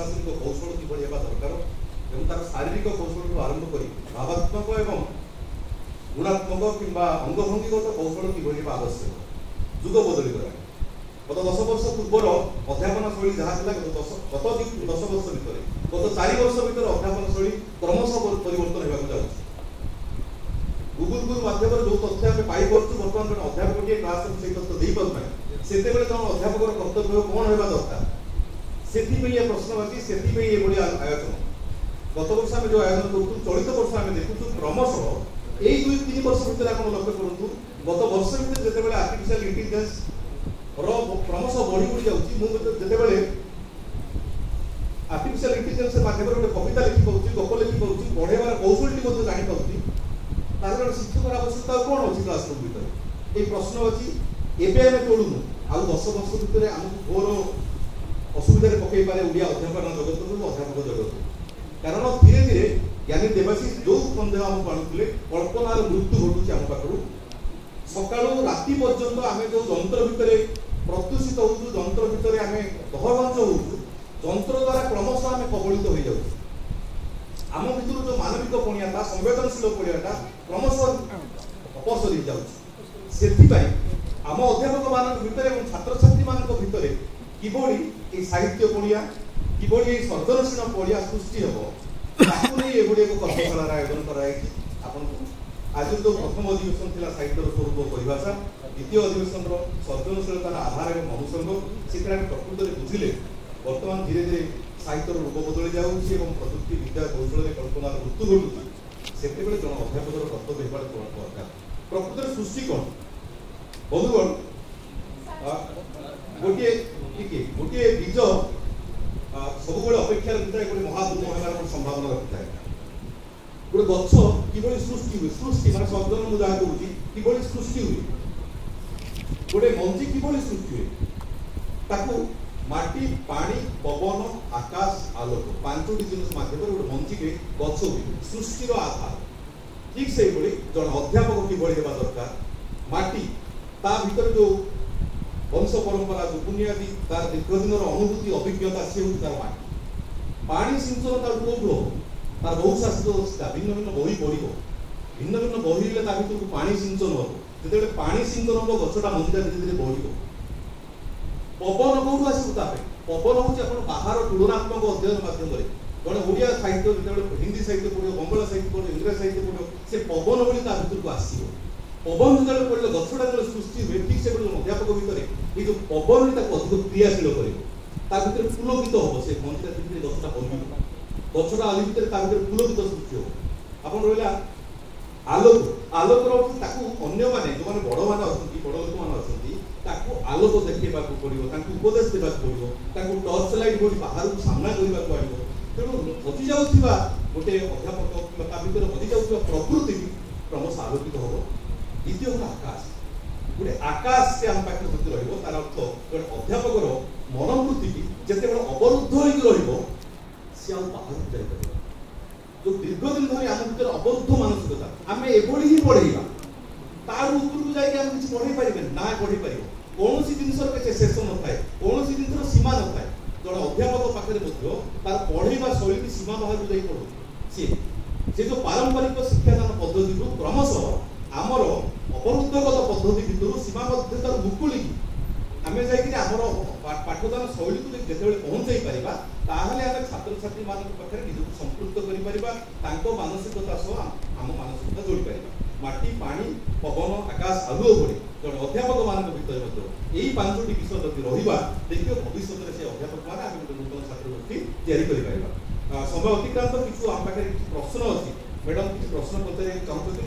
प्रशासनिक कौशल किभଳି हेबा दरकार एवं तार शारीरिक कौशल आरंभ कर भावात्मक एवं गुणात्मक किंबा अंगभंगीगत कौशल किभଳି हेबा आवश्यक जुग बदली गला गत 10 वर्ष पूर्वर अध्यापन शैली जहाँ था गत 10 वर्ष भितर गत 4 वर्ष भितर अध्यापन शैली क्रमशः परिवर्तन होगा जाऊँगी गुगुल माध्यम जो तथ्य आम पाई बर्तमान जन अध्यापक क्लास से तथ्य दे पारे से जन अध्यापक कर्तव्य कौन होगा दरकार से प्रश्नवाची से आयोजन गत वर्ष आम जो आयोजन करूँ चलित वर्ष आम देखु क्रमशः यही 2-3 वर्ष भितर आप लक्ष्य करूँ गत वर्ष भितर जिते आर्टिफिशियल इंटेलिजेंस क्रमशः बढ़ी बढ़ी जाऊँगी आर्टिफिशियल इंटेलिजेंस माध्यम गोटे कविता लिखि पाँच गप लिखि पाँच पढ़ेबार कौशल जानी पाँच तार शिक्षक आवश्यकता कौन अच्छी क्लासरूम भर ये प्रश्न अच्छी एवं आम तोड़ूनु आउ 10 वर्ष भितर आमको घोर असुविधा पकई पारे ओडिया अध्यापन जगत को अध्यापक जगत कारण धीरे धीरे ज्ञानी देवाशीष जो सन्देह आमको आणुले कल्पनार मृत्यु घटुची आम पाखु सकाळू राति पर्यंत आम जो जंत्र भितर प्रदूषित होचु जंत्र भितर आम दहगंज होचु जंत्र द्वारा क्रमशः आम कबलित हो जाऊँ आम भर जो मानविक पणियाटा संवेदनशील पणियाटा क्रमशः अपसरी जाऊँ आम अध्यापक मान भर छात्र छात्री मान भर कि साहित्य पणिया कि सर्जनशील पणिया सृष्टि हम एक कर्मशाला आयोजन कर आज जो प्रथम अधिवेशन थी साहित्य स्वरूप परिभाषा द्वितीय अधिवेशन सर्जनशीलतार आधार और अनुसंग से प्रकृत में बुझिले बर्तमान धीरे धीरे साहित्य रूप बदली जाऊँगी प्रযুক্তি विद्या कौशल कल्पनार मृत्यु घटुची से जन अध्यापक कर्तव्य होगा दरकार प्रकृत सृष्टि कौन बंधुगण गोटे बीज सब अपेक्षार भितर गोटे महादुर्ग होगार संभावना रखी था गोटे गछ कि सृष्टि हुए सृष्टि मैं सर्जन मुझे जहाँ कहूँ कि सृष्टि हुए गोटे मंजी कि सृष्टि हुए ताकू माटी पानी पवन आकाश आलोक 5टी जिन मध्यम गोटे मंजी के गछ हुए सृष्टिर आधार ठीक से जन अध्यापक किभଳି हेबा दरकार माटी ता भीतर जो वंश परंपरा जो बुनियादी तार दीर्घदिन अनुभूति अभिज्ञता सी हूँ तार माटी पानी सिंचन तार कौटू हम तार बहुशास्त्र भिन्न भिन्न बही पढ़ो भिन्न भिन्न बही भर पानी सिंचन हम जो पानी सिंचन हम गछटा मंजिटा धीरे धीरे बढ़ पवन कौटू आसो पवन हूँ बाहर तुलनात्मक अध्ययन मध्यम जड़े ओडिया साहित्य जो हिंदी साहित्य पढ़ो बंगला साहित्य पढ़ो इंग्राजी साहित्य पढ़ो से पवन भली भर को आसो पवन जो पढ़ले गछटा जो सृष्टि हुए ठीक से अध्यापक भितर ये जो पवन अधिक क्रियाशील कर पुलकित हम से मंजिटा धीरे धीरे गछटा बढ़ गछटा आदि भर पुलकित सृष्टि हम आप रहा आलोक आलोकर अन्य मैंने जो मैंने बड़ मैंने अच्छा बड़ लोक मैंने अच्छा आलोक देखा पड़ो उपदेश देवाक पड़ो टर्च लाइट गोटे बाहर सामना करने को आड़ तेणु हजि जाऊा गोटे अध्यापक कि भर हजि जाऊा प्रकृति क्रमशः आलोकित हम द्वितीय हूँ आकाश गोटे आकाश से आम पाखे जब रहा अर्थ गोटे अध्यापकर मनोवृत्ति की जिते अवरुद्ध हो सी बाहर जापर जो दीर्घदिन धरी आम भर अवरुद्ध मानसिकता आम एभली ही पढ़ेगा तार उपरକୁ जाइए आम किसी पढ़े पारे ना पढ़ी पार कौन जिनसर किसी शेष न थाए कौन जिनसर सीमा न थाए जड़े अध्यापक पाखे तार पढ़ेगा शैली सीमा बाहर जाए पढ़ो सी जो पारंपरिक शिक्षादान पद्धति क्रमशः आमर अपरुद्धगत पद्धति भितर सीमाबद्धतार मुकुलिकी आम जामर पाठदान शैली को जिते पहुँचाई पारा ताहले आम छात्र छात्री मान पाखे निजक संपृक्त कर मानसिकता सह आम मानसिकता जोड़ी पार माटी पानी पवन आकाश आलुओ पड़े जन अध्यापक मान भर यही 5टी विषय जब रहा देखिए भविष्य में से अध्यापक मैंने आम गोटे नूतन छात्रवृत्ति या समय अतिक्रांत किसी आम पाखे प्रश्न अच्छी मैडम किसी प्रश्न पचार चाहते